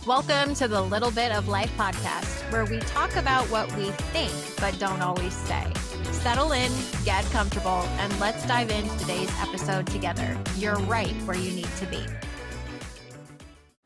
Welcome to the Little Bit of Life podcast, where we talk about what we think but don't always say. Settle in, get comfortable, and let's dive into today's episode together. You're right where you need to be.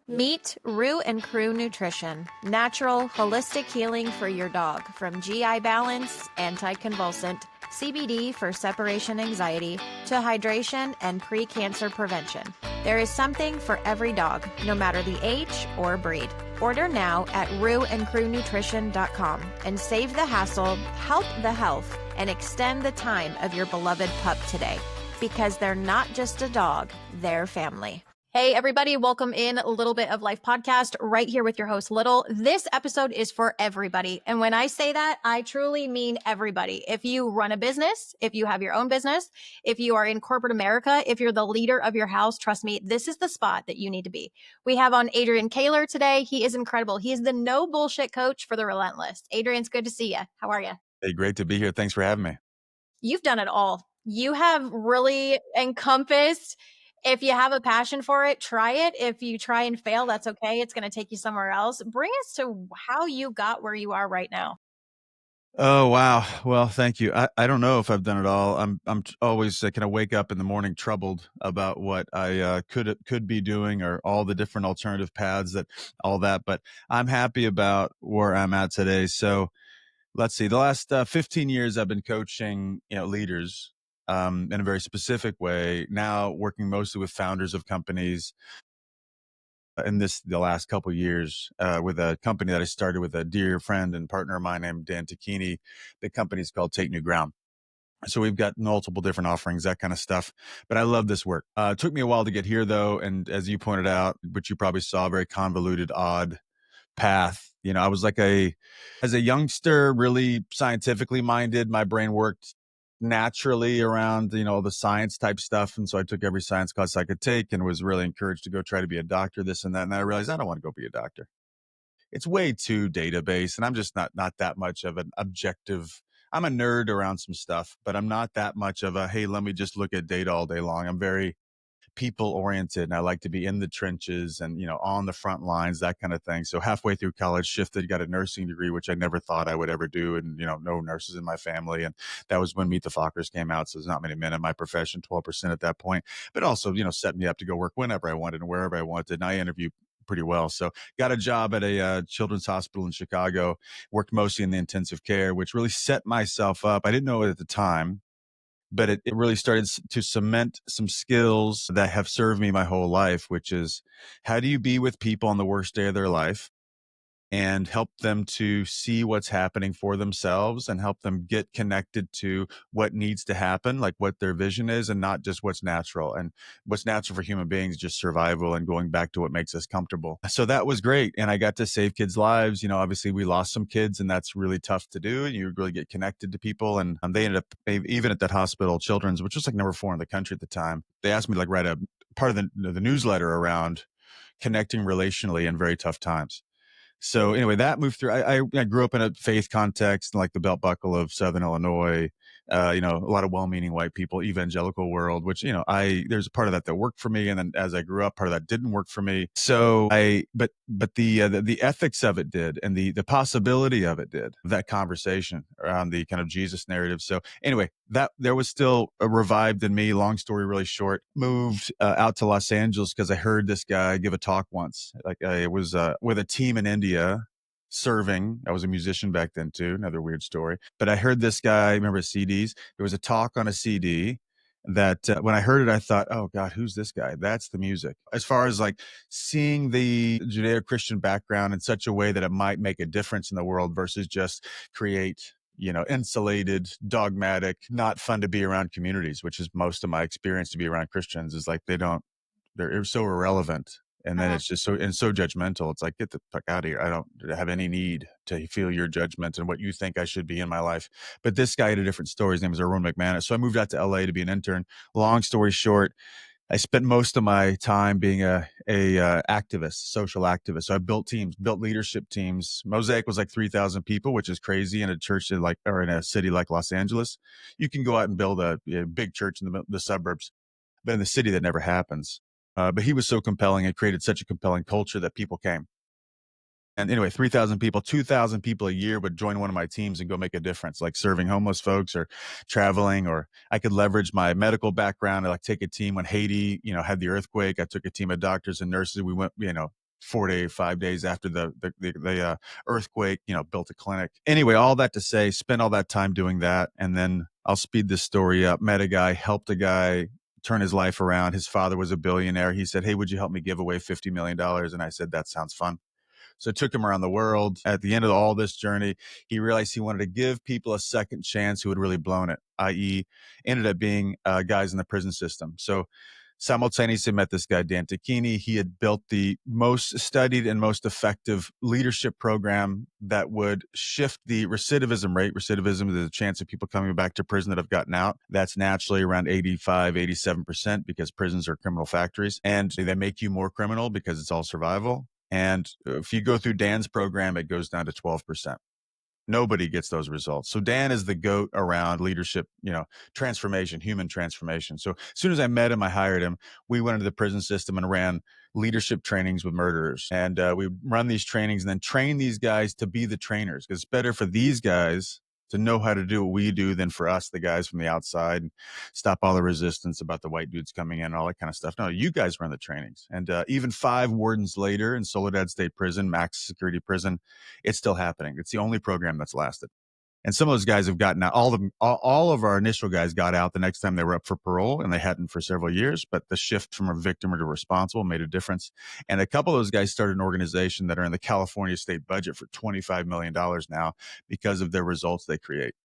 Meet Rue and Crew Nutrition, natural, holistic healing for your dog, from GI balance, anticonvulsant, CBD for separation anxiety, to hydration and pre-cancer prevention. There is something for every dog, no matter the age or breed. Order now at rueandcrewnutrition.com and save the hassle, help the health, and extend the time of your beloved pup today, because they're not just a dog, they're family. Hey, everybody. Welcome in a Little Bit of Life podcast right here with your host, Little. This episode is for everybody. And when I say that, I truly mean everybody. If you run a business, if you have your own business, if you are in corporate America, if you're the leader of your house, trust me, this is the spot that you need to be. We have on Adrian Koehler today. He is incredible. He is the no bullshit coach for the Relentless. Adrian, it's good to see you. How are you? Hey, great to be here. Thanks for having me. You've done it all. You have really encompassed. If you have a passion for it, try it. If you try and fail, that's okay. It's going to take you somewhere else. Bring us to how you got where you are right now. Oh, wow. Well, thank you. I don't know if I've done it all. I'm always kind of wake up in the morning troubled about what I could be doing, or all the different alternative paths, that all that. But I'm happy about where I'm at today. So let's see. The last 15 years, I've been coaching leaders in a very specific way. Now working mostly with founders of companies. In the last couple of years, with a company that I started with a dear friend and partner of mine named Dan Tacchini. The company is called Take New Ground. So we've got multiple different offerings, that kind of stuff. But I love this work. It took me a while to get here, though. And as you pointed out, which you probably saw, a very convoluted, odd path. I was as a youngster, really scientifically minded. My brain worked naturally around, the science type stuff. And so I took every science class I could take and was really encouraged to go try to be a doctor, this and that. And then I realized I don't want to go be a doctor. It's way too database. And I'm just not that much of an objective. I'm a nerd around some stuff, but I'm not that much of a, hey, let me just look at data all day long. I'm very people oriented, and I like to be in the trenches and on the front lines, that kind of thing. So halfway through college, shifted, got a nursing degree, which I never thought I would ever do, and no nurses in my family. And that was when Meet the Fockers came out, so there's not many men in my profession, 12% at that point. But also set me up to go work whenever I wanted and wherever I wanted, and I interviewed pretty well. So got a job at a children's hospital in Chicago, worked mostly in the intensive care, which really set myself up. I didn't know it at the time, but it really started to cement some skills that have served me my whole life, which is, how do you be with people on the worst day of their life and help them to see what's happening for themselves, and help them get connected to what needs to happen, like what their vision is, and not just what's natural. And what's natural for human beings, just survival and going back to what makes us comfortable. So that was great. And I got to save kids' lives. Obviously we lost some kids, and that's really tough to do. You really get connected to people. And they ended up, even at that hospital, Children's, which was like number 4 in the country at the time, they asked me to write a part of the newsletter around connecting relationally in very tough times. So anyway, that moved through. I grew up in a faith context, like the belt buckle of Southern Illinois. A lot of well-meaning white people, evangelical world, which, there's a part of that worked for me. And then as I grew up, part of that didn't work for me. So but the ethics of it did, and the possibility of it did, that conversation around the kind of Jesus narrative. So anyway, that there was still a revived in me. Long story really short, moved out to Los Angeles because I heard this guy give a talk once. I was with a team in India serving. I was a musician back then too, another weird story. But I heard this guy, remember CDs? There was a talk on a CD that when I heard it, I thought, oh God, who's this guy? That's the music. As far as seeing the Judeo-Christian background in such a way that it might make a difference in the world versus just create insulated, dogmatic, not fun to be around communities, which is most of my experience to be around Christians, is they're so irrelevant. And then it's just so judgmental. It's like, get the fuck out of here. I don't have any need to feel your judgment and what you think I should be in my life. But this guy had a different story. His name was Erwin McManus. So I moved out to LA to be an intern. Long story short, I spent most of my time being a activist, social activist. So I built teams, built leadership teams. Mosaic was 3,000 people, which is crazy in a church or in a city like Los Angeles. You can go out and build a big church in the suburbs, but in the city that never happens. But he was so compelling and created such a compelling culture that people came. And anyway, 3,000 people, 2,000 people a year would join one of my teams and go make a difference, like serving homeless folks or traveling. Or I could leverage my medical background and like take a team when Haiti, had the earthquake. I took a team of doctors and nurses. We went, 5 days after the earthquake, built a clinic. Anyway, all that to say, spent all that time doing that. And then I'll speed this story up. Met a guy, helped a guy turn his life around. His father was a billionaire. He said, "Hey, would you help me give away $50 million?" And I said, "That sounds fun." So it took him around the world. At the end of all this journey, he realized he wanted to give people a second chance who had really blown it, i.e., ended up being guys in the prison system. So simultaneously met this guy, Dan Tacchini. He had built the most studied and most effective leadership program that would shift the recidivism rate. Recidivism is the chance of people coming back to prison that have gotten out. That's naturally around 85, 87% because prisons are criminal factories. And they make you more criminal because it's all survival. And if you go through Dan's program, it goes down to 12%. Nobody gets those results. So Dan is the GOAT around leadership, transformation, human transformation. So as soon as I met him, I hired him. We went into the prison system and ran leadership trainings with murderers. And we run these trainings and then train these guys to be the trainers. Because it's better for these guys to know how to do what we do than for us, the guys from the outside, and stop all the resistance about the white dudes coming in and all that kind of stuff. No, you guys run the trainings. And even 5 wardens later in Soledad State Prison, max security prison, it's still happening. It's the only program that's lasted. And some of those guys have gotten out. All of our initial guys got out the next time they were up for parole, and they hadn't for several years. But the shift from a victim to responsible made a difference. And a couple of those guys started an organization that are in the California state budget for $25 million now because of their results they create.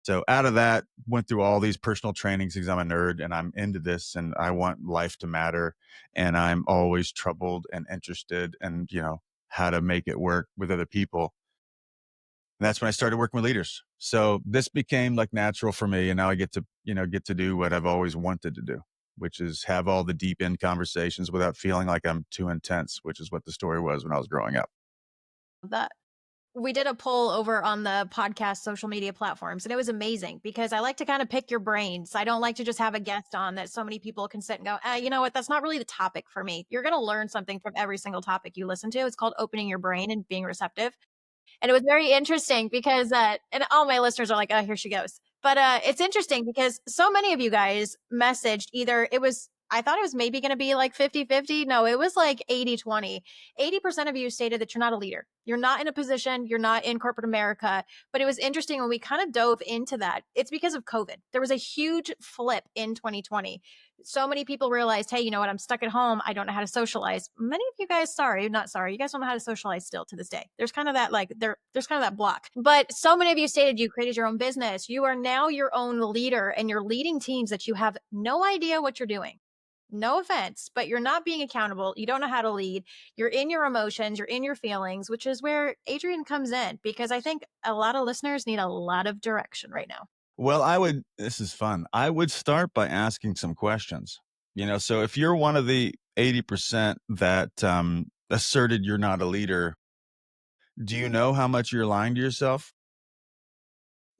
So out of that, went through all these personal trainings because I'm a nerd and I'm into this and I want life to matter. And I'm always troubled and interested and, how to make it work with other people. And that's when I started working with leaders. So this became like natural for me. And now I get to do what I've always wanted to do, which is have all the deep end conversations without feeling like I'm too intense, which is what the story was when I was growing up. That we did a poll over on the podcast social media platforms, and it was amazing because I like to kind of pick your brains. I don't like to just have a guest on that so many people can sit and go, you know what, that's not really the topic for me. You're going to learn something from every single topic you listen to. It's called opening your brain and being receptive. And it was very interesting because, and all my listeners are like, oh, here she goes. But it's interesting because so many of you guys messaged either I thought it was maybe going to be like 50-50. No, it was like 80-20. 80% of you stated that you're not a leader. You're not in a position. You're not in corporate America. But it was interesting when we kind of dove into that. It's because of COVID. There was a huge flip in 2020. So many people realized, hey, you know what? I'm stuck at home. I don't know how to socialize. Many of you guys, not sorry. You guys don't know how to socialize still to this day. There's kind of that there's kind of that block. But so many of you stated you created your own business. You are now your own leader and you're leading teams that you have no idea what you're doing. No offense, but you're not being accountable. You don't know how to lead. You're in your emotions. You're in your feelings, which is where Adrian comes in because I think a lot of listeners need a lot of direction right now. Well, this is fun. I would start by asking some questions. So if you're one of the 80% that asserted you're not a leader, do you know how much you're lying to yourself?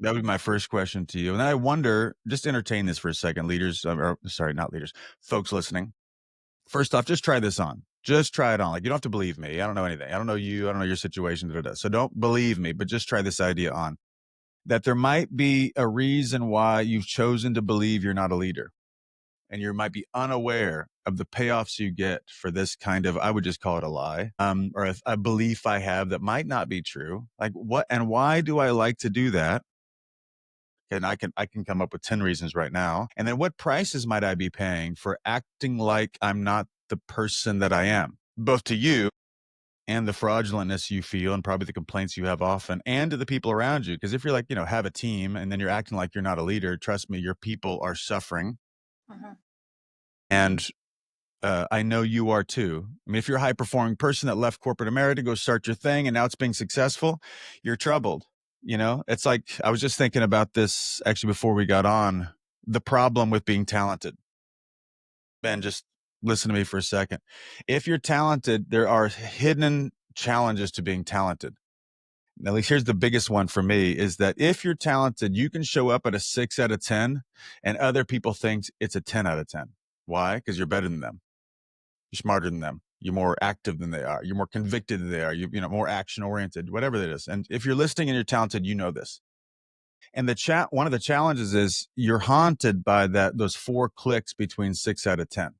That would be my first question to you. And I wonder, just entertain this for a second, leaders, or sorry, not leaders, folks listening. First off, just try this on. Just try it on. Like, you don't have to believe me. I don't know anything. I don't know you. I don't know your situation. So don't believe me, but just try this idea on. That there might be a reason why you've chosen to believe you're not a leader. And you might be unaware of the payoffs you get for this kind of, I would just call it a lie, or a belief I have that might not be true. Like, what and why do I like to do that? And I can come up with 10 reasons right now. And then what prices might I be paying for acting like I'm not the person that I am, both to you and the fraudulentness you feel and probably the complaints you have often and to the people around you. Because if you're like, have a team and then you're acting like you're not a leader, trust me, your people are suffering. And I know you are too. I mean, if you're a high performing person that left corporate America to go start your thing and now it's being successful, you're troubled. It's like, I was just thinking about this actually before we got on, the problem with being talented. Ben, just listen to me for a second. If you're talented, there are hidden challenges to being talented. At least here's the biggest one for me is that if you're talented, you can show up at a 6 out of 10 and other people think it's a 10 out of 10. Why? Because you're better than them. You're smarter than them. You're more active than they are. You're more convicted than they are. More action oriented, whatever it is. And if you're listening and you're talented, you know this. And one of the challenges is you're haunted by those 4 clicks between 6 out of 10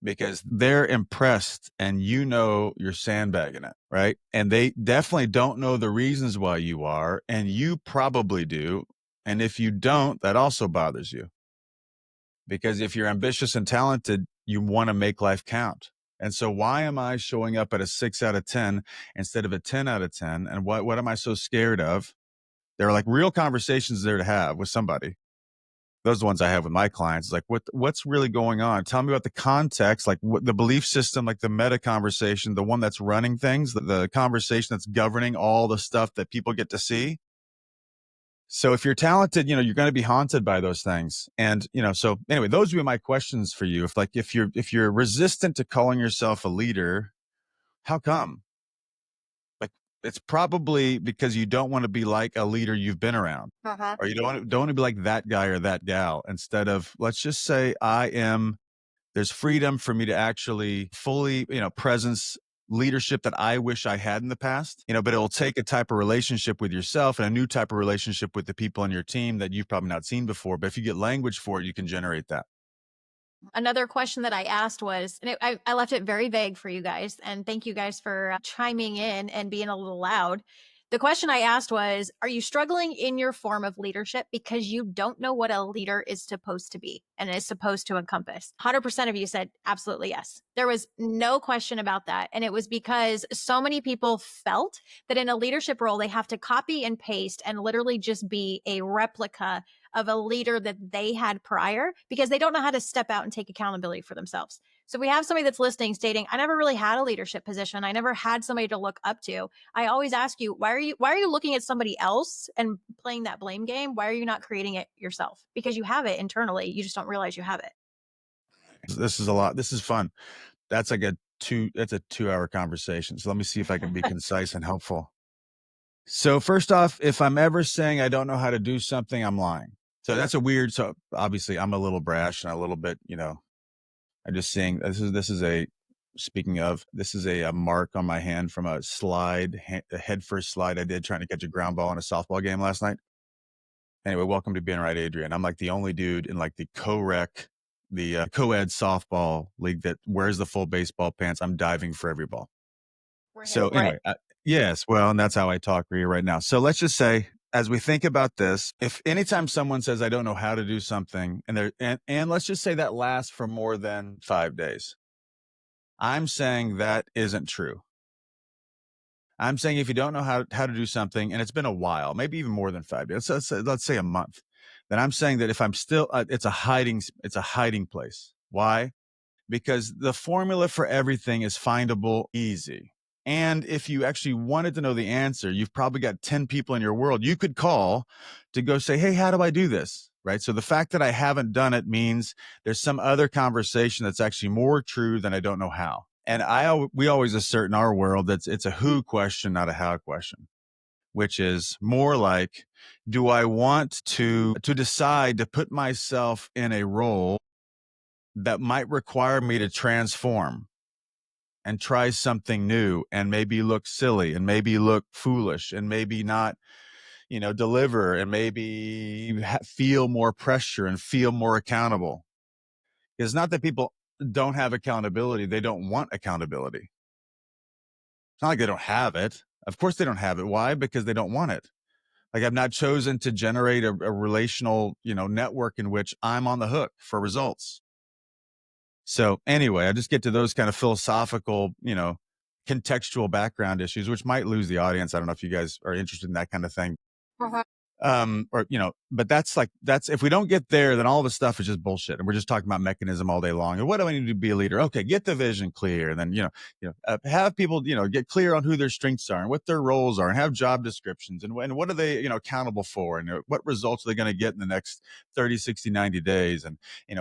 because they're impressed and you're sandbagging it, right? And they definitely don't know the reasons why you are, and you probably do. And if you don't, that also bothers you because if you're ambitious and talented, you want to make life count. And so why am I showing up at a 6 out of 10 instead of a 10 out of 10? And what am I so scared of? There are like real conversations there to have with somebody. Those are the ones I have with my clients. Like, what's really going on? Tell me about the context, like what the belief system, like the meta conversation, the one that's running things, the conversation that's governing all the stuff that people get to see. So if you're talented, you're going to be haunted by those things. And, so anyway, those would be my questions for you. If you're resistant to calling yourself a leader, how come? Like, it's probably because you don't want to be like a leader you've been around, or you don't want to be like that guy or that gal. Instead of, let's just say there's freedom for me to actually fully, presence leadership that I wish I had in the past, but it will take a type of relationship with yourself and a new type of relationship with the people on your team that you've probably not seen before. But if you get language for it, you can generate that. Another question that I asked was, and I left it very vague for you guys, and thank you guys for chiming in and being a little loud. The question I asked was, are you struggling in your form of leadership because you don't know what a leader is supposed to be and is supposed to encompass? 100% of you said absolutely yes. There was no question about that. And it was because so many people felt that in a leadership role, they have to copy and paste and literally just be a replica of a leader that they had prior because they don't know how to step out and take accountability for themselves. So we have somebody that's listening stating, I never really had a leadership position. I never had somebody to look up to. I always ask you, why are you looking at somebody else and playing that blame game? Why are you not creating it yourself? Because you have it internally. You just don't realize you have it. This is a lot. This is fun. That's like that's a 2-hour conversation. So let me see if I can be concise and helpful. So first off, if I'm ever saying I don't know how to do something, I'm lying. So so obviously I'm a little brash and a little bit, I'm just saying speaking of, this is a mark on my hand from a head first slide I did trying to catch a ground ball in a softball game last night. Anyway, welcome to Being Right, Adrian. I'm like the only dude in like the co-ed softball league that wears the full baseball pants. I'm diving for every ball. So anyway, yes, well, and that's how I talk to you right now. So let's just say, as we think about this, if anytime someone says, I don't know how to do something, and let's just say that lasts for more than 5 days, I'm saying that isn't true. I'm saying if you don't know how to do something, and it's been a while, maybe even more than 5 days, let's say a month, then I'm saying that if I'm still, it's a hiding place. Why? Because the formula for everything is findable easy. And if you actually wanted to know the answer, you've probably got 10 people in your world you could call to go say, hey, how do I do this? Right. So the fact that I haven't done it means there's some other conversation that's actually more true than I don't know how. And we always assert in our world that it's a who question, not a how question, which is more like, do I want to decide to put myself in a role that might require me to transform and try something new and maybe look silly and maybe look foolish and maybe not, deliver and maybe feel more pressure and feel more accountable. It's not that people don't have accountability. They don't want accountability. It's not like they don't have it. Of course they don't have it. Why? Because they don't want it. Like, I've not chosen to generate a relational, network in which I'm on the hook for results. So anyway, I just get to those kind of philosophical, contextual background issues, which might lose the audience. I don't know if you guys are interested in that kind of thing. But that's if we don't get there, then all the stuff is just bullshit. And we're just talking about mechanism all day long. And what do I need to be a leader? Okay. Get the vision clear. And then, have people, get clear on who their strengths are and what their roles are and have job descriptions and what are they, accountable for and what results are they going to get in the next 30, 60, 90 days. And,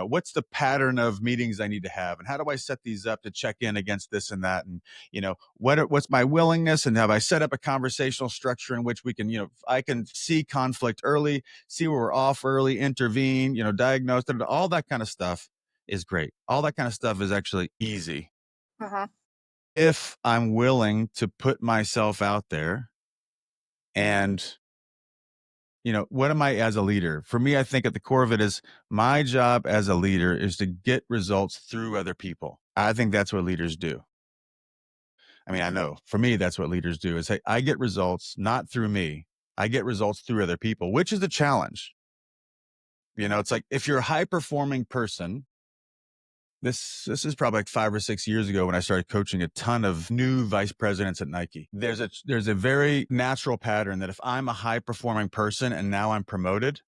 what's the pattern of meetings I need to have and how do I set these up to check in against this and that? And, what's my willingness and have I set up a conversational structure in which we can, I can see conflict early, see where we're off early, intervene, diagnose, all that kind of stuff is great. All that kind of stuff is actually easy. Uh-huh. if I'm willing to put myself out there and, what am I as a leader? For me, I think at the core of it is my job as a leader is to get results through other people. I think that's what leaders do. I mean, I know for me, that's what leaders do is, hey, I get results not through me. I get results through other people, which is the challenge. It's like if you're a high performing person, this is probably like 5 or 6 years ago when I started coaching a ton of new vice presidents at Nike. There's a very natural pattern that if I'm a high performing person and now I'm promoted,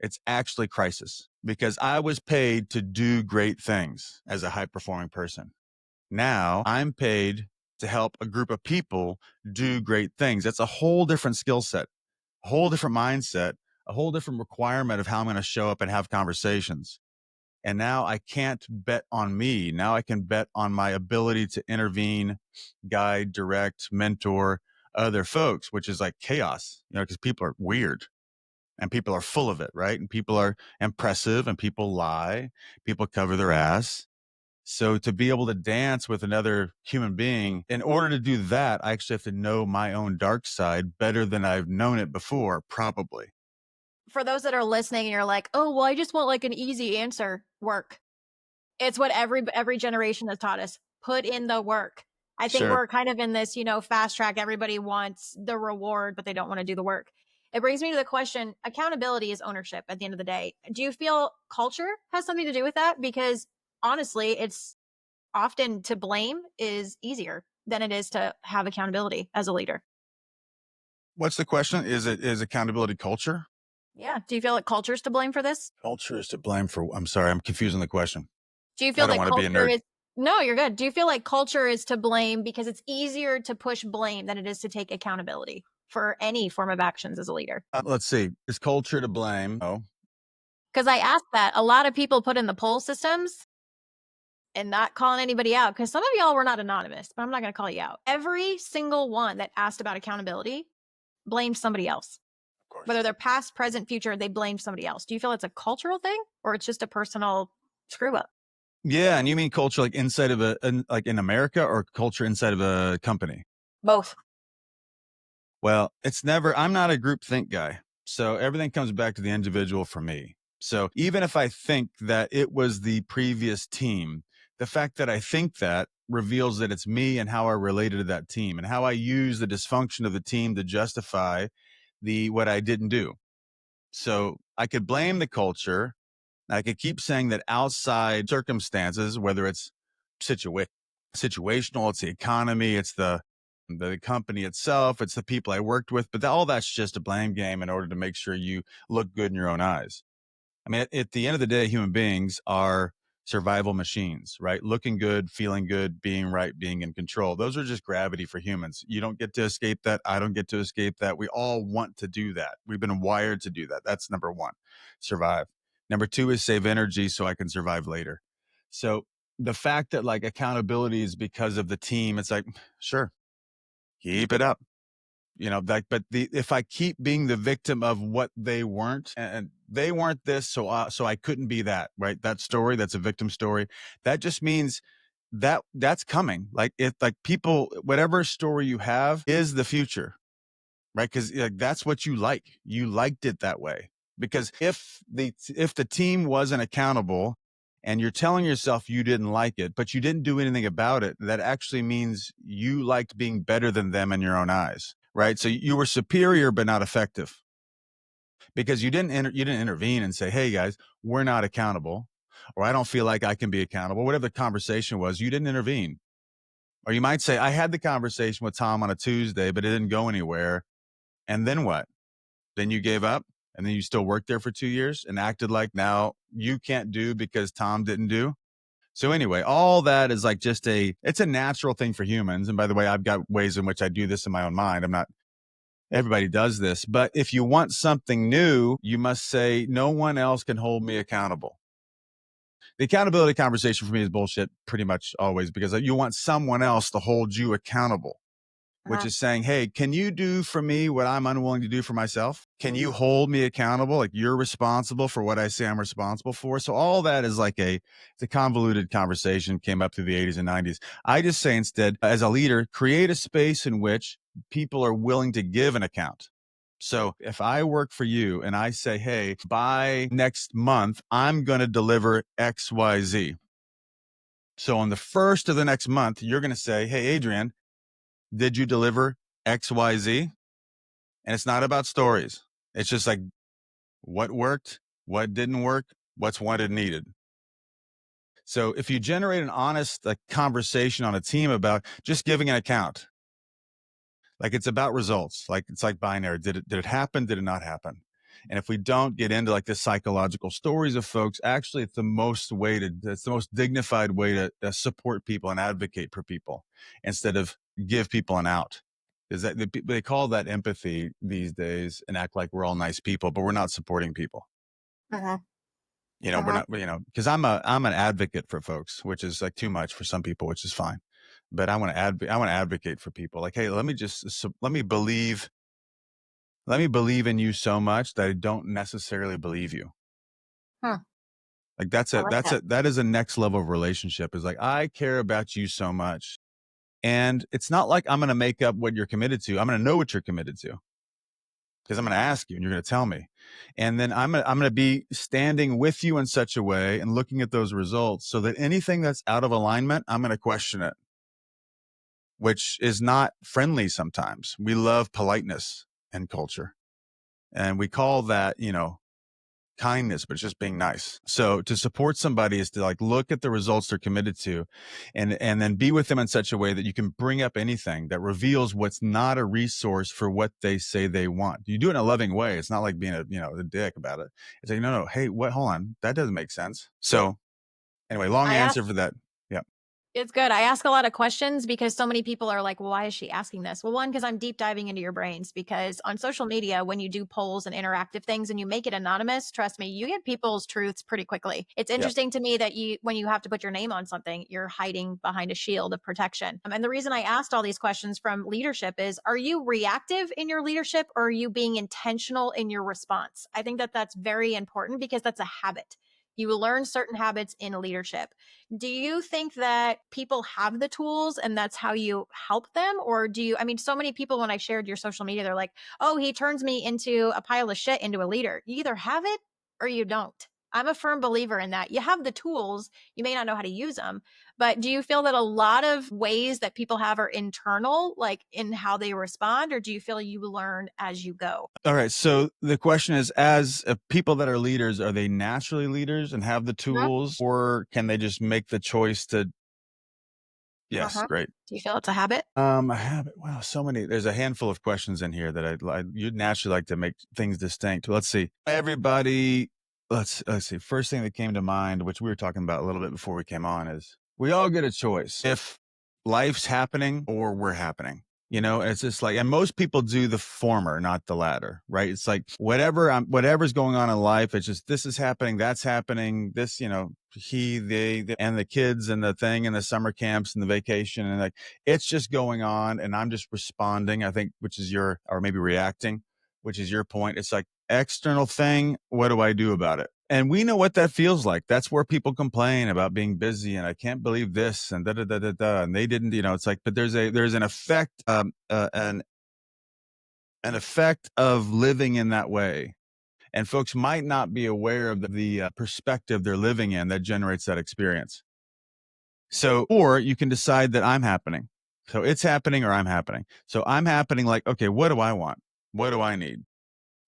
it's actually crisis because I was paid to do great things as a high performing person. Now I'm paid to help a group of people do great things. That's a whole different skill set, a whole different mindset, a whole different requirement of how I'm going to show up and have conversations. And now I can't bet on me. Now I can bet on my ability to intervene, guide, direct, mentor other folks, which is like chaos, because people are weird and people are full of it, right? And people are impressive and people lie, people cover their ass. So to be able to dance with another human being, in order to do that, I actually have to know my own dark side better than I've known it before, probably. For those that are listening and you're like, "Oh, well, I just want like an easy answer." Work. It's what every generation has taught us. Put in the work. I think Sure. we're kind of in this, fast track. Everybody wants the reward, but they don't want to do the work. It brings me to the question, accountability is ownership at the end of the day. Do you feel culture has something to do with that? Because honestly, it's often to blame is easier than it is to have accountability as a leader. What's the question? Is accountability culture? Yeah. Do you feel like culture is to blame for this? Culture is to blame for, I'm sorry, I'm confusing the question. Do you I feel don't that want to be a culture nerd. is No, you're good. Do you feel like culture is to blame because it's easier to push blame than it is to take accountability for any form of actions as a leader? Let's see. Is culture to blame? Oh, Because I asked that. A lot of people put in the poll systems and not calling anybody out because some of y'all were not anonymous, but I'm not going to call you out. Every single one that asked about accountability blamed somebody else. of course. Whether they're past, present, future, they blamed somebody else. Do you feel it's a cultural thing or it's just a personal screw up? Yeah, and you mean culture like inside of like in America or culture inside of a company? Both. Well, I'm not a group think guy. So everything comes back to the individual for me. So even if I think that it was the previous team, the fact that I think that reveals that it's me and how I related to that team and how I use the dysfunction of the team to justify what I didn't do. So I could blame the culture. I could keep saying that outside circumstances, whether it's situa- situational, it's the economy, it's the company itself, it's the people I worked with, but all that's just a blame game in order to make sure you look good in your own eyes. I mean, at the end of the day, human beings are survival machines, right? Looking good, feeling good, being right, being in control. Those are just gravity for humans. You don't get to escape that. I don't get to escape that. We all want to do that. We've been wired to do that. That's number one, survive. Number two is save energy so I can survive later. So the fact that like accountability is because of the team, it's like, sure, keep it up, like, but if I keep being the victim of what they weren't, and they weren't this, so I couldn't be that, right? That story, that's a victim story. That just means that's coming. Like if like people, whatever story you have is the future, right? Because like, that's what you liked it that way. Because if the team wasn't accountable and you're telling yourself you didn't like it but you didn't do anything about it, that actually means you liked being better than them in your own eyes, right? So you were superior but not effective because you didn't intervene and say, hey guys, we're not accountable, or I don't feel like I can be accountable, whatever the conversation was. You didn't intervene. Or you might say, I had the conversation with Tom on a Tuesday but it didn't go anywhere. And then what? Then you gave up and then you still worked there for 2 years and acted like now you can't do because Tom didn't do. So anyway, all that is like it's a natural thing for humans. And by the way, I've got ways in which I do this in my own mind. Everybody does this, but if you want something new, you must say, no one else can hold me accountable. The accountability conversation for me is bullshit pretty much always because you want someone else to hold you accountable. which is saying, hey, can you do for me what I'm unwilling to do for myself? Can you hold me accountable? Like, you're responsible for what I say I'm responsible for. So all that is like it's a convoluted conversation, came up through the 80s and 90s. I just say instead, as a leader, create a space in which people are willing to give an account. So if I work for you and I say, hey, by next month, I'm going to deliver XYZ. So on the first of the next month, you're going to say, hey, Adrian, did you deliver XYZ? And it's not about stories. It's just like what worked, what didn't work, what's wanted, needed. So if you generate an honest conversation on a team about just giving an account, like it's about results, like it's like binary. Did it happen? Did it not happen? And if we don't get into like the psychological stories of folks, actually it's the most dignified way to support people and advocate for people instead of give people an out. Is that they call that empathy these days and act like we're all nice people, but we're not supporting people. Uh-huh. We're not, because I'm an advocate for folks, which is like too much for some people, which is fine. But I want to advocate for people. Like, hey, let me believe in you so much that I don't necessarily believe you. Huh. Like I like that. that is a next level of relationship. Is like, I care about you so much. And it's not like I'm going to make up what you're committed to. I'm going to know what you're committed to because I'm going to ask you and you're going to tell me. And then I'm going to be standing with you in such a way and looking at those results so that anything that's out of alignment, I'm going to question it, which is not friendly sometimes. We love politeness in culture. And we call that, kindness, but it's just being nice. So to support somebody is to like look at the results they're committed to and then be with them in such a way that you can bring up anything that reveals what's not a resource for what they say they want. You do it in a loving way. It's not like being a dick about it. It's like, no, hey, hold on. That doesn't make sense. So anyway, long I asked answer for that. Yeah. It's good. I ask a lot of questions because so many people are like, well, why is she asking this? Well, one, because I'm deep diving into your brains. Because on social media, when you do polls and interactive things and you make it anonymous, trust me, you get people's truths pretty quickly. It's Yep. interesting to me that when you have to put your name on something, you're hiding behind a shield of protection. And the reason I asked all these questions from leadership is, are you reactive in your leadership or are you being intentional in your response? I think that that's very important because that's a habit. You will learn certain habits in leadership. Do you think that people have the tools and that's how you help them? Or so many people, when I shared your social media, they're like, oh, he turns me into a pile of shit into a leader. You either have it or you don't. I'm a firm believer in that. You have the tools, you may not know how to use them, but do you feel that a lot of ways that people have are internal, like in how they respond, or do you feel you learn as you go? All right. So the question is, as people that are leaders, are they naturally leaders and have the tools, or can they just make the choice to? Yes, Uh-huh. great. Do you feel it's a habit? A habit. Wow, so many. There's a handful of questions in here that you'd naturally like to make things distinct. Let's see. Everybody, let's see. First thing that came to mind, which we were talking about a little bit before we came on, is we all get a choice if life's happening or we're happening. It's just like, and most people do the former, not the latter, right? It's like whatever's going on in life, it's just, this is happening, that's happening, this, they, and the kids and the thing and the summer camps and the vacation. And like, it's just going on. And I'm just responding, I think, or maybe reacting, which is your point. It's like external thing. What do I do about it? And we know what that feels like. That's where people complain about being busy and I can't believe this and da da da da da. And they didn't, it's like, but there's an effect, an effect of living in that way. And folks might not be aware of the perspective they're living in that generates that experience. So, or you can decide that I'm happening. So it's happening or I'm happening. So I'm happening like, okay, what do I want? What do I need?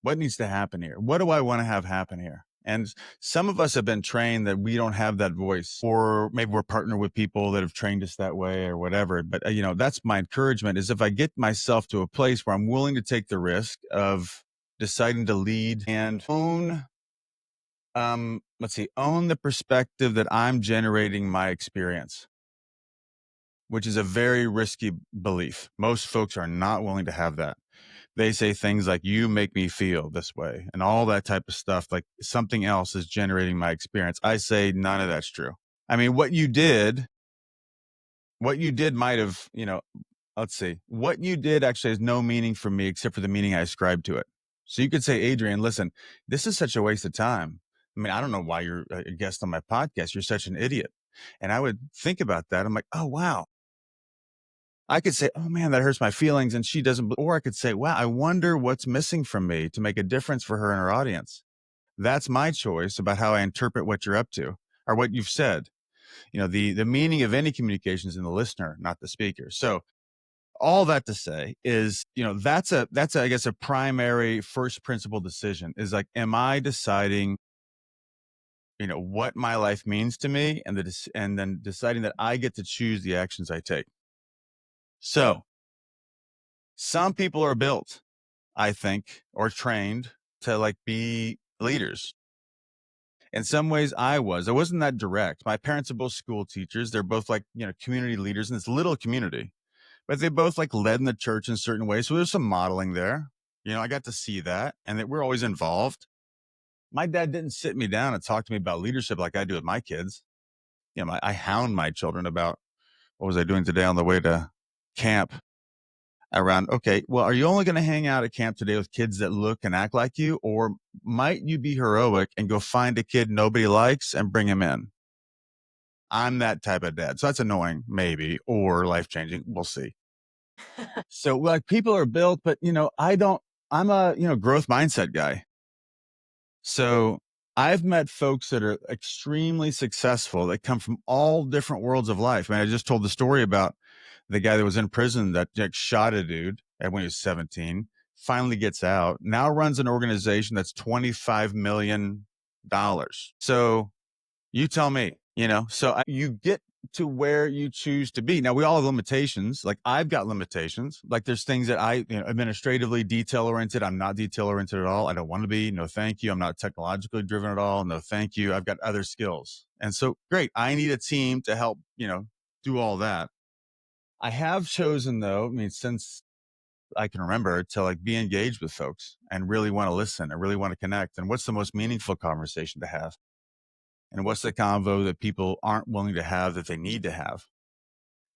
What needs to happen here? What do I want to have happen here? And some of us have been trained that we don't have that voice, or maybe we're partnered with people that have trained us that way or whatever. But, that's my encouragement is if I get myself to a place where I'm willing to take the risk of deciding to lead and own the perspective that I'm generating my experience, which is a very risky belief. Most folks are not willing to have that. They say things like, you make me feel this way and all that type of stuff. Like something else is generating my experience. I say none of that's true. I mean, what you did might have, let's see. What you did actually has no meaning for me except for the meaning I ascribed to it. So you could say, Adrian, listen, this is such a waste of time. I mean, I don't know why you're a guest on my podcast. You're such an idiot. And I would think about that. I'm like, oh, wow. I could say, oh man, that hurts my feelings. And she doesn't, or I could say, wow, I wonder what's missing from me to make a difference for her and her audience. That's my choice about how I interpret what you're up to or what you've said. The meaning of any communication is in the listener, not the speaker. So all that to say is, that's I guess a primary first principle decision is like, am I deciding, what my life means to me and then deciding that I get to choose the actions I take. So some people are built, I think, or trained to like be leaders. In some ways I wasn't that direct. My parents are both school teachers. They're both like, community leaders in this little community, but they both like led in the church in certain ways. So there's some modeling there. I got to see that and that we're always involved. My dad didn't sit me down and talk to me about leadership like I do with my kids. I hound my children about what was I doing today on the way to camp around, okay, well, are you only going to hang out at camp today with kids that look and act like you? Or might you be heroic and go find a kid nobody likes and bring him in? I'm that type of dad. So that's annoying, maybe, or life changing. We'll see. So like people are built, but I'm a, growth mindset guy. So I've met folks that are extremely successful that come from all different worlds of life. I mean, I just told the story about the guy that was in prison that shot a dude when he was 17, finally gets out, now runs an organization that's $25 million. So you tell me, you get to where you choose to be. Now we all have limitations. Like I've got limitations. Like there's things that I, administratively detail oriented. I'm not detail oriented at all. I don't want to be. No, thank you. I'm not technologically driven at all. No, thank you. I've got other skills. And so great. I need a team to help, do all that. I have chosen though, I mean, since I can remember to like be engaged with folks and really want to listen and really want to connect. And what's the most meaningful conversation to have? And what's the convo that people aren't willing to have that they need to have?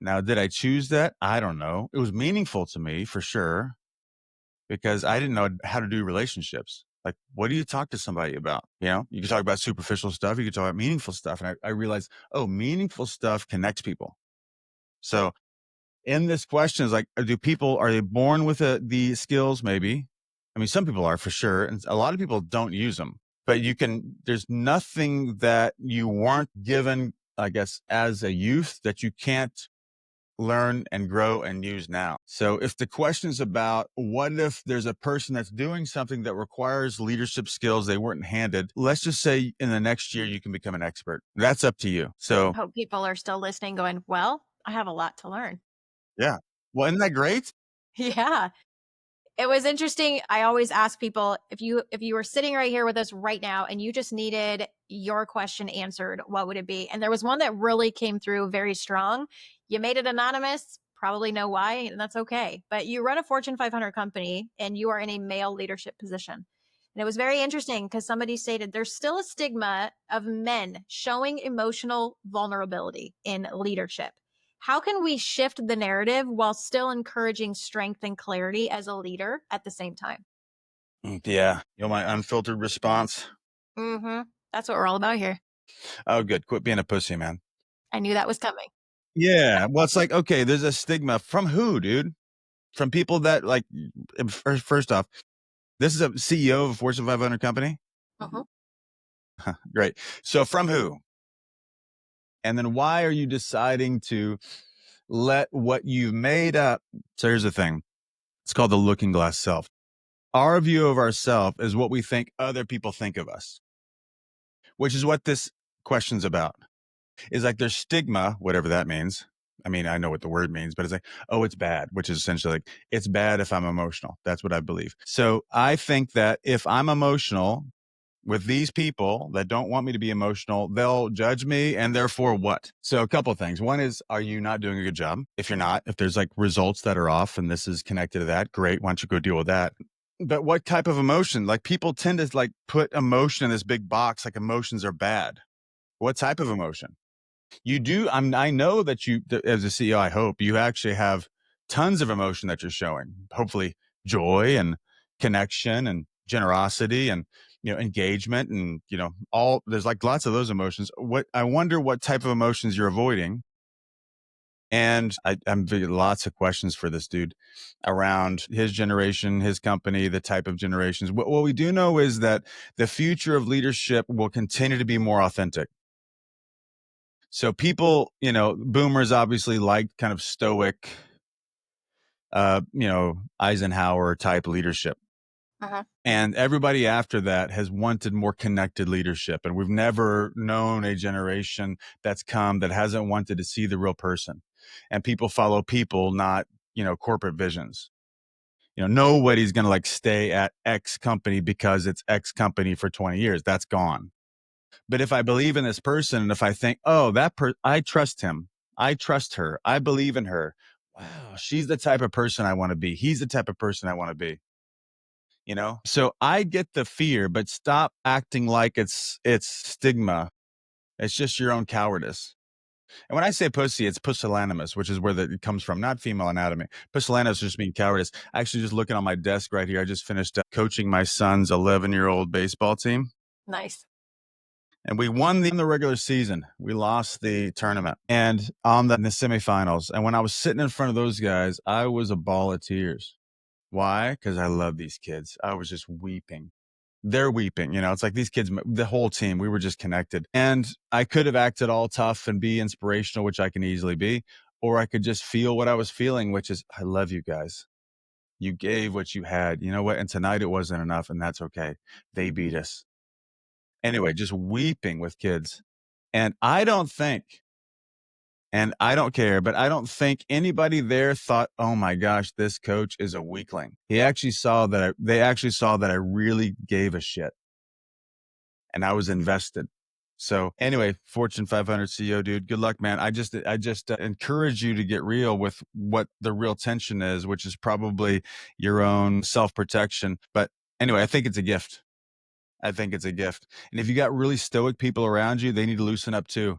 Now, did I choose that? I don't know. It was meaningful to me for sure because I didn't know how to do relationships. Like, what do you talk to somebody about? You can talk about superficial stuff. You can talk about meaningful stuff. And I realized, oh, meaningful stuff connects people. So in this question is like, are they born with the skills? Maybe. I mean, some people are for sure. And a lot of people don't use them, but there's nothing that you weren't given, I guess, as a youth that you can't learn and grow and use now. So if the question is about what if there's a person that's doing something that requires leadership skills they weren't handed, let's just say in the next year you can become an expert. That's up to you. So I hope people are still listening going, well, I have a lot to learn. yeah. Well, isn't that great? Yeah. It was interesting. I always ask people, if you were sitting right here with us right now and you just needed your question answered, what would it be? And there was one that really came through very strong. You made it anonymous, probably know why, and that's okay. But you run a Fortune 500 company and you are in a male leadership position. And it was very interesting because somebody stated there's still a stigma of men showing emotional vulnerability in leadership. How can we shift the narrative while still encouraging strength and clarity as a leader at the same time? Yeah. My unfiltered response. Mm-hmm. That's what we're all about here. Oh, good. Quit being a pussy, man. I knew that was coming. Yeah. Well, it's like, okay, there's a stigma from who, dude? From people that like, first off, this is a CEO of a Fortune 500 company. Uh-huh. Great. So from who? And then why are you deciding to let what you've made up? So here's the thing. It's called the looking glass self. Our view of ourselves is what we think other people think of us, which is what this question's about. Is like there's stigma, whatever that means. I mean, I know what the word means, but it's like, oh, it's bad, which is essentially like, it's bad if I'm emotional. That's what I believe. So I think that if I'm emotional with these people that don't want me to be emotional, they'll judge me. And therefore what? So a couple of things. One is, are you not doing a good job? If you're not, if there's like results that are off and this is connected to that, great. Why don't you go deal with that? But what type of emotion? Like people tend to like put emotion in this big box, like emotions are bad. What type of emotion? You do. I know that you, as a CEO, I hope you actually have tons of emotion that you're showing, hopefully joy and connection and generosity and engagement and all there's like lots of those emotions. What I wonder what type of emotions you're avoiding. And I'm lots of questions for this dude around his generation, his company, the type of generations. What we do know is that the future of leadership will continue to be more authentic. So people, boomers obviously like kind of stoic, Eisenhower type leadership. Uh-huh. And everybody after that has wanted more connected leadership. And we've never known a generation that's come that hasn't wanted to see the real person. And people follow people, not, corporate visions. Nobody's going to like stay at X company because it's X company for 20 years. That's gone. But if I believe in this person and if I think, oh, I trust him, I trust her, I believe in her. Wow, she's the type of person I want to be. He's the type of person I want to be. So I get the fear, but stop acting like it's stigma. It's just your own cowardice. And when I say pussy, it's pusillanimous, which is where it comes from, not female anatomy. Pusillanimous just means cowardice. Actually, just looking on my desk right here, I just finished coaching my son's 11-year-old baseball team. Nice. And we won the regular season. We lost the tournament and in the semifinals. And when I was sitting in front of those guys, I was a ball of tears. Why? Because I love these kids. I was just weeping. They're weeping. It's like these kids, the whole team, we were just connected. And I could have acted all tough and be inspirational, which I can easily be, or I could just feel what I was feeling, which is, I love you guys. You gave what you had. You know what? And tonight it wasn't enough, and that's okay. They beat us. Anyway, just weeping with kids. And I don't think, and I don't care, but I don't think anybody there thought, oh my gosh, this coach is a weakling. They actually saw that I really gave a shit and I was invested. So anyway, Fortune 500 CEO, dude, good luck, man. I just encourage you to get real with what the real tension is, which is probably your own self-protection. But anyway, I think it's a gift. I think it's a gift. And if you got really stoic people around you, they need to loosen up too.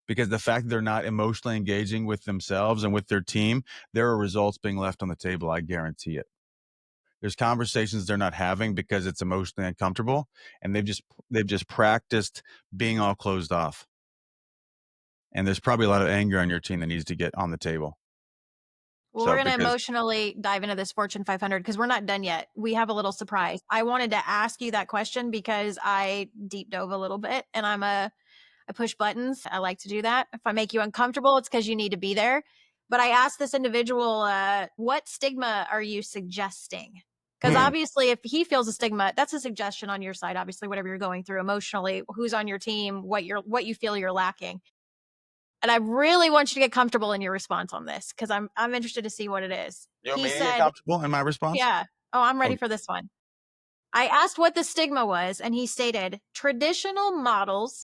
Because the fact that they're not emotionally engaging with themselves and with their team, there are results being left on the table. I guarantee it. There's conversations they're not having because it's emotionally uncomfortable, and they've just practiced being all closed off. And there's probably a lot of anger on your team that needs to get on the table. Well, So we're going to because emotionally dive into this Fortune 500 because we're not done yet. We have a little surprise. I wanted to ask you that question because I deep dove a little bit and I push buttons. I like to do that. If I make you uncomfortable, it's because you need to be there. But I asked this individual, what stigma are you suggesting? Because obviously, if he feels a stigma, that's a suggestion on your side. Obviously, whatever you're going through emotionally, who's on your team, what you feel you're lacking. And I really want you to get comfortable in your response on this because I'm interested to see what it is. you want He me to get said, comfortable in my response? "Yeah, oh, I'm ready Oh, for this one." I asked what the stigma was, and he stated, "Traditional models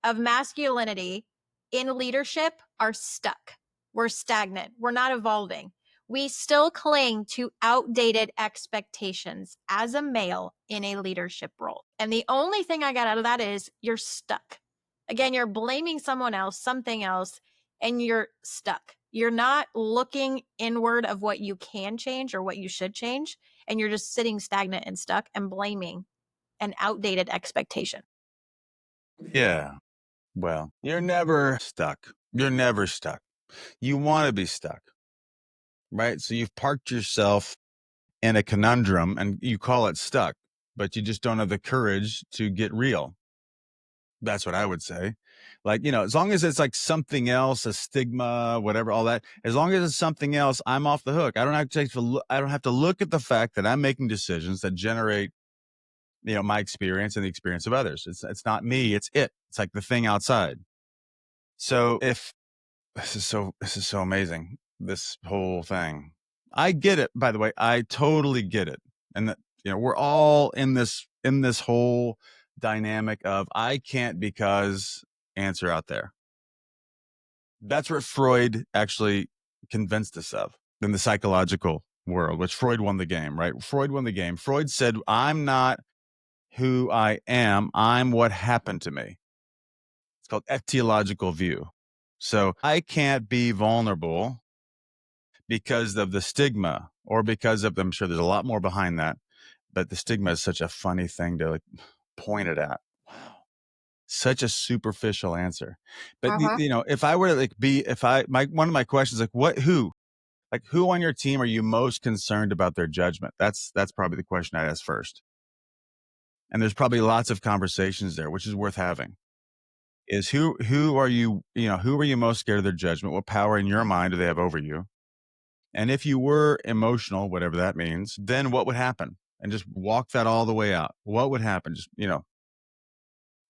of masculinity in leadership are stuck. We're stagnant. We're not evolving. We still cling to outdated expectations as a male in a leadership role." And the only thing I got out of that is you're stuck. Again, you're blaming someone else, something else, and you're stuck. You're not looking inward of what you can change or what you should change. And you're just sitting stagnant and stuck and blaming an outdated expectation. yeah. Well, you're never stuck. You're never stuck. You want to be stuck, right? So you've parked yourself in a conundrum and you call it stuck, but you just don't have the courage to get real. That's what I would say. Like, as long as it's like something else, a stigma, whatever, all that, as long as it's something else, I'm off the hook. I don't have to look at the fact that I'm making decisions that generate, my experience and the experience of others. It's not me, it's it. It's like the thing outside. So if this is so amazing, this whole thing. I get it, by the way. I totally get it. And that, we're all in this whole dynamic of I can't because answer out there. That's what Freud actually convinced us of in the psychological world, which Freud won the game, right? Freud won the game. Freud said, I'm not who I am, I'm what happened to me. It's called etiological view. So I can't be vulnerable because of the stigma or because of, I'm sure there's a lot more behind that, but the stigma is such a funny thing to like point it at. Wow. Such a superficial answer. But Uh-huh. if I were to like be, if I, my, one of my questions, like who on your team are you most concerned about their judgment? That's probably the question I'd ask first. And there's probably lots of conversations there, which is worth having. Is who are you, who are you most scared of their judgment? What power in your mind do they have over you? And if you were emotional, whatever that means, then what would happen? And just walk that all the way out. What would happen? Just,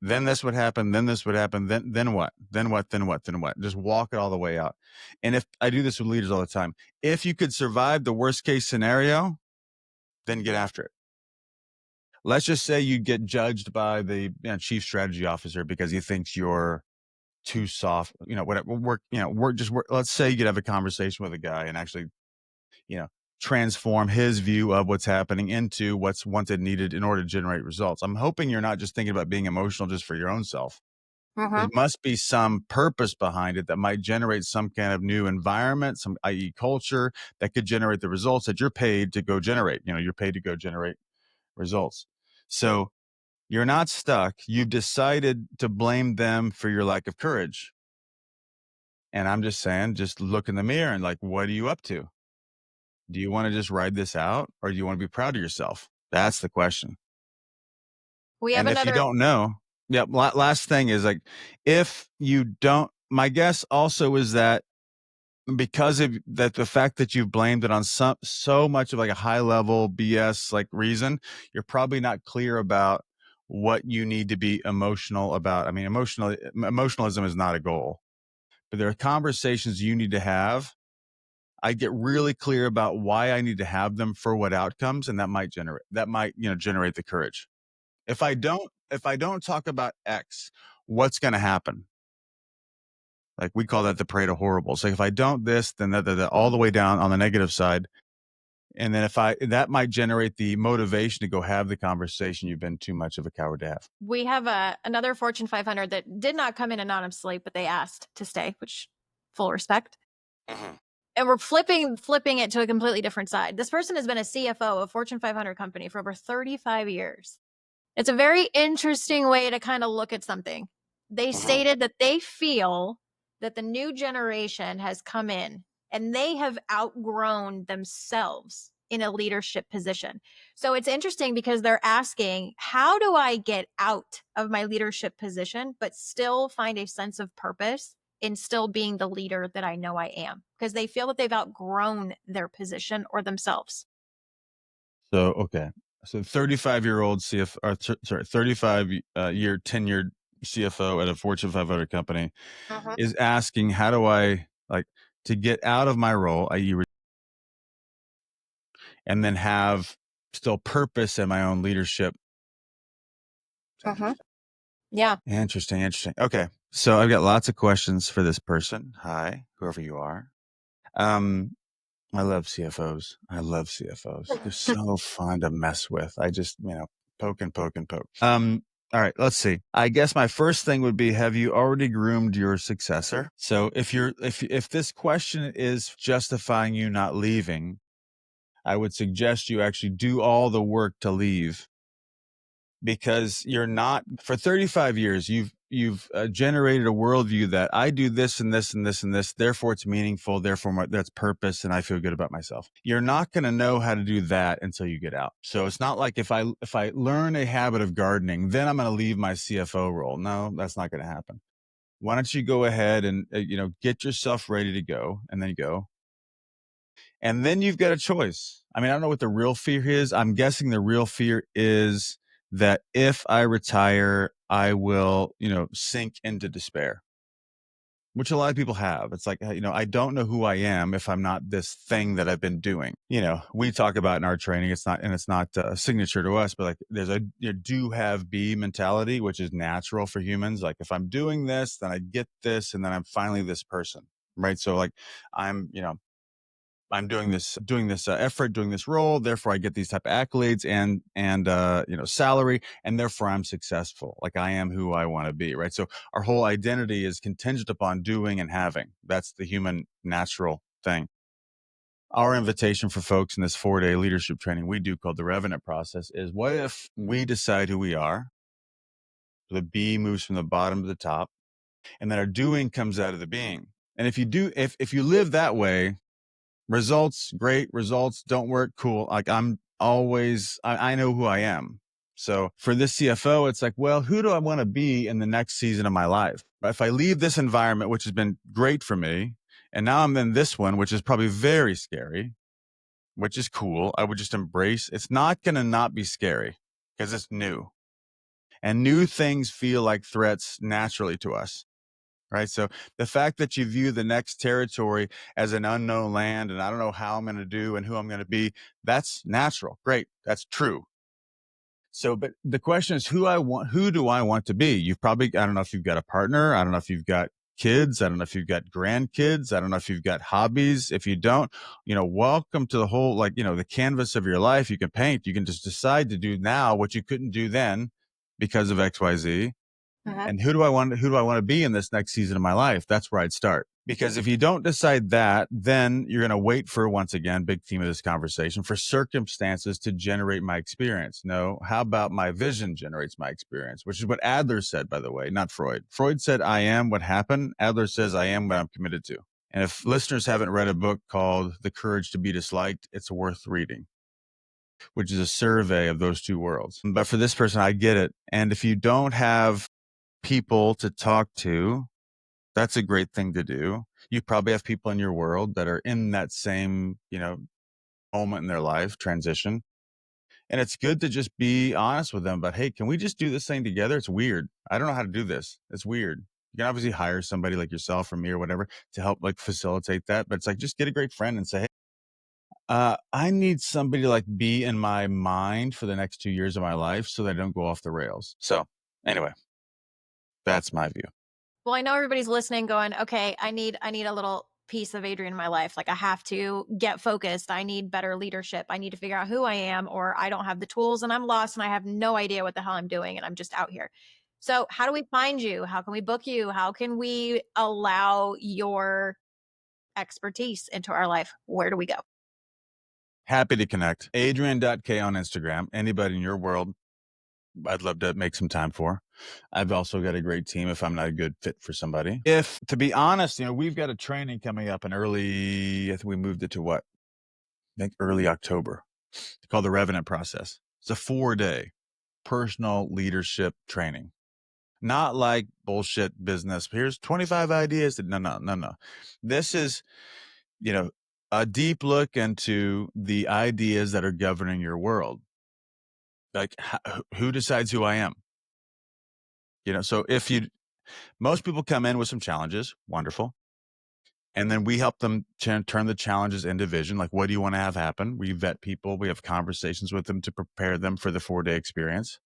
then this would happen, then this would happen, then what? Then what? Then what? Then what? Just walk it all the way out. And if I do this with leaders all the time, if you could survive the worst case scenario, then get after it. Let's just say you get judged by the chief strategy officer because he thinks you're too soft, whatever. Let's say you could have a conversation with a guy and actually, you know, transform his view of what's happening into what's wanted, needed in order to generate results. I'm hoping you're not just thinking about being emotional just for your own self. There Uh-huh. must be some purpose behind it that might generate some kind of new environment, some i.e. culture that could generate the results that you're paid to go generate. You're paid to go generate results. So you're not stuck. You've decided to blame them for your lack of courage. And I'm just saying, just look in the mirror and like, what are you up to? Do you want to just ride this out or do you want to be proud of yourself? That's the question. We have And if you another don't know, yeah, last thing is like, if you don't, my guess also is that because of that, the fact that you've blamed it on so much of like a high level BS like reason, you're probably not clear about what you need to be emotional about. I mean, emotionalism is not a goal, but there are conversations you need to have. I get really clear about why I need to have them for what outcomes, and that might generate the courage. If I don't talk about X, what's going to happen? Like we call that the Pareto horribles. Like if I don't this, then that all the way down on the negative side. And then that might generate the motivation to go have the conversation you've been too much of a coward to have. we have another Fortune 500 that did not come in anonymously, but they asked to stay, which full respect. Mhm. And we're flipping it to a completely different side. This person has been a CFO of a Fortune 500 company for over 35 years. It's a very interesting way to kind of look at something. They Mhm. stated that they feel that the new generation has come in and they have outgrown themselves in a leadership position. So it's interesting because they're asking, how do I get out of my leadership position, but still find a sense of purpose in still being the leader that I know I am? Because they feel that they've outgrown their position or themselves. So, okay. So 35-year-old sorry, 35 year tenured CFO at a Fortune 500 company Mhm. is asking, how do I like to get out of my role, i.e. and then have still purpose in my own leadership? It's Mhm. interesting. Yeah. Interesting. Interesting. Okay. So I've got lots of questions for this person. Hi, whoever you are. Um, I love CFOs. I love CFOs. They're so fun to mess with. I just, poke and poke and poke. All right, let's see. I guess my first thing would be, have you already groomed your successor? So if this question is justifying you not leaving, I would suggest you actually do all the work to leave, because you're not, for 35 years you've generated a worldview that I do this and this and this and this, therefore it's meaningful, therefore that's purpose, and I feel good about myself. You're not going to know how to do that until you get out. So it's not like if I learn a habit of gardening, then I'm going to leave my CFO role. No, that's not going to happen. Why don't you go ahead and get yourself ready to go, and then you go. And then you've got a choice. I mean, I don't know what the real fear is. I'm guessing the real fear is that if I retire, I will, sink into despair, which a lot of people have. It's like, I don't know who I am if I'm not this thing that I've been doing. We talk about in our training, it's not a signature to us, but like there's a do have be mentality, which is natural for humans. Like if I'm doing this, then I get this, and then I'm finally this person. Right. So like I'm, I'm doing this effort, doing this role. Therefore, I get these type of accolades and salary, and therefore I'm successful. Like I am who I want to be, right? So our whole identity is contingent upon doing and having. That's the human natural thing. Our invitation for folks in this 4-day leadership training we do called the Revenant process is, what if we decide who we are? The be moves from the bottom to the top, and then our doing comes out of the being. And if you live that way, results great, results don't work, cool. Like I know who I am. So for this CFO, it's like, well, who do I want to be in the next season of my life? If I leave this environment, which has been great for me, and now I'm in this one, which is probably very scary, which is cool, I would just embrace. It's not going to not be scary because it's new, and new things feel like threats naturally to us. Right. So the fact that you view the next territory as an unknown land, and I don't know how I'm going to do and who I'm going to be, that's natural. Great. That's true. So, but the question is, who do I want to be? I don't know if you've got a partner. I don't know if you've got kids. I don't know if you've got grandkids. I don't know if you've got hobbies. If you don't, welcome to the whole, the canvas of your life. You can paint. You can just decide to do now what you couldn't do then because of XYZ. And who do I want to be in this next season of my life? That's where I'd start. Because if you don't decide that, then you're going to wait for, once again, big theme of this conversation, for circumstances to generate my experience. No, how about my vision generates my experience, which is what Adler said, by the way, not Freud. Freud said, I am what happened. Adler says, I am what I'm committed to. And if listeners haven't read a book called The Courage to be Disliked, it's worth reading, which is a survey of those two worlds. But for this person, I get it. And if you don't have people to talk to, that's a great thing to do. You probably have people in your world that are in that same, moment in their life, transition. And it's good to just be honest with them about, hey, can we just do this thing together? It's weird. I don't know how to do this. It's weird. You can obviously hire somebody like yourself or me or whatever to help facilitate that. But it's like, just get a great friend and say, hey, I need somebody to be in my mind for the next 2 years of my life so that I don't go off the rails. So anyway, that's my view. Well, I know everybody's listening going, okay, I need a little piece of Adrian in my life. Like I have to get focused. I need better leadership. I need to figure out who I am, or I don't have the tools and I'm lost and I have no idea what the hell I'm doing and I'm just out here. So how do we find you? How can we book you? How can we allow your expertise into our life? Where do we go? Happy to connect. Adrian.K on Instagram. Anybody in your world, I'd love to make some time for. I've also got a great team if I'm not a good fit for somebody. If, to be honest, we've got a training coming up in I think we moved it to what? I think early October. It's called the Revenant process. It's a 4-day personal leadership training. Not like bullshit business. Here's 25 ideas. No. This is, a deep look into the ideas that are governing your world. Like, who decides who I am? So most people come in with some challenges, wonderful. And then we help them turn the challenges into vision. Like, what do you want to have happen? We vet people. We have conversations with them to prepare them for the 4-day experience.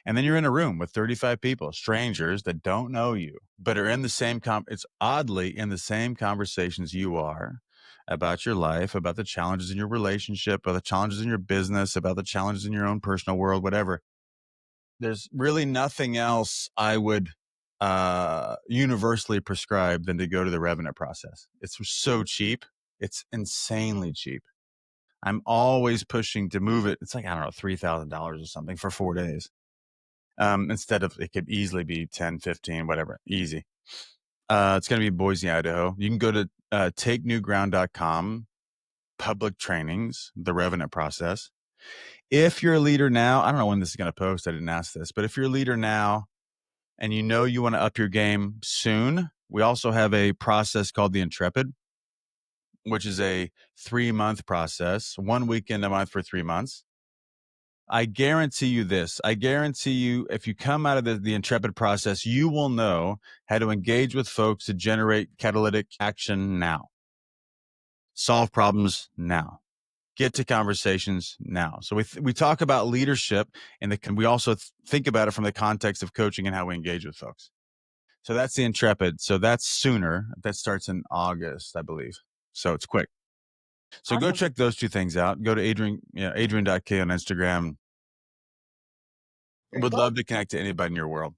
And then you're in a room with 35 people, strangers that don't know you, but are in the same, it's oddly in the same conversations you are about your life, about the challenges in your relationship, about the challenges in your business, about the challenges in your own personal world, whatever. There's really nothing else I would universally prescribe than to go to the Revenant process. It's so cheap. It's insanely cheap. I'm always pushing to move it. It's like, I don't know, $3,000 or something for 4 days. Instead of, it could easily be 10, 15, whatever, easy. It's going to be Boise, Idaho. You can go to takenewground.com, public trainings, the Revenant process. If you're a leader now, I don't know when this is going to post. I didn't ask this, but if you're a leader now and you want to up your game soon, we also have a process called the Intrepid, which is a 3-month process, 1 weekend a month for 3 months. I guarantee you this. I guarantee you, if you come out of the Intrepid process, you will know how to engage with folks to generate catalytic action now. Solve problems now. Get to conversations now. So we talk about leadership, and we also think about it from the context of coaching and how we engage with folks. So that's the Intrepid. So that's sooner. That starts in August, I believe. So it's quick. So Go check those two things out. Go to Adrian.K on Instagram. Would love to connect to anybody in your world.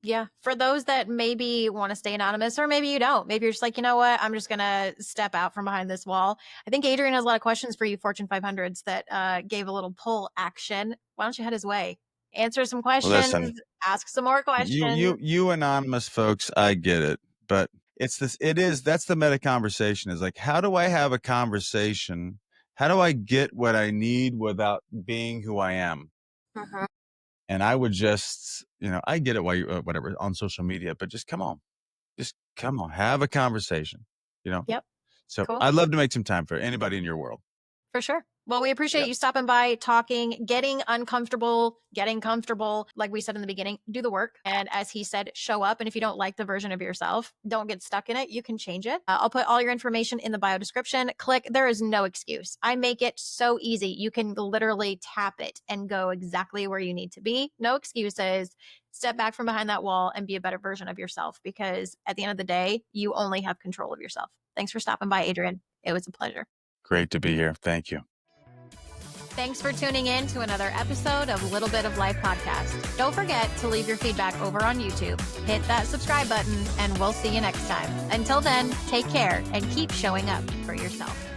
Yeah. For those that maybe want to stay anonymous, or maybe you don't, maybe you're just like, you know what, I'm just going to step out from behind this wall. I think Adrian has a lot of questions for you, Fortune 500s, that gave a little pull action. Why don't you head his way? Answer some questions, Listen, ask some more questions. you anonymous folks, I get it, but that's the meta conversation, is like, how do I have a conversation? How do I get what I need without being who I am? Mhm. And I would just, I get it why you, whatever, on social media, but just come on, have a conversation, you know? Yep. So Cool. I'd love to make some time for anybody in your world. For sure. Well, we appreciate Yep. you stopping by, talking, getting uncomfortable, getting comfortable. Like we said in the beginning, do the work. And as he said, show up. And if you don't like the version of yourself, don't get stuck in it. You can change it. I'll put all your information in the bio description. Click. There is no excuse. I make it so easy. You can literally tap it and go exactly where you need to be. No excuses. Step back from behind that wall and be a better version of yourself, because at the end of the day, you only have control of yourself. Thanks for stopping by, Adrian. It was a pleasure. Great to be here. Thank you. Thanks for tuning in to another episode of Little Bit of Life podcast. Don't forget to leave your feedback over on YouTube. Hit that subscribe button, and we'll see you next time. Until then, take care and keep showing up for yourself.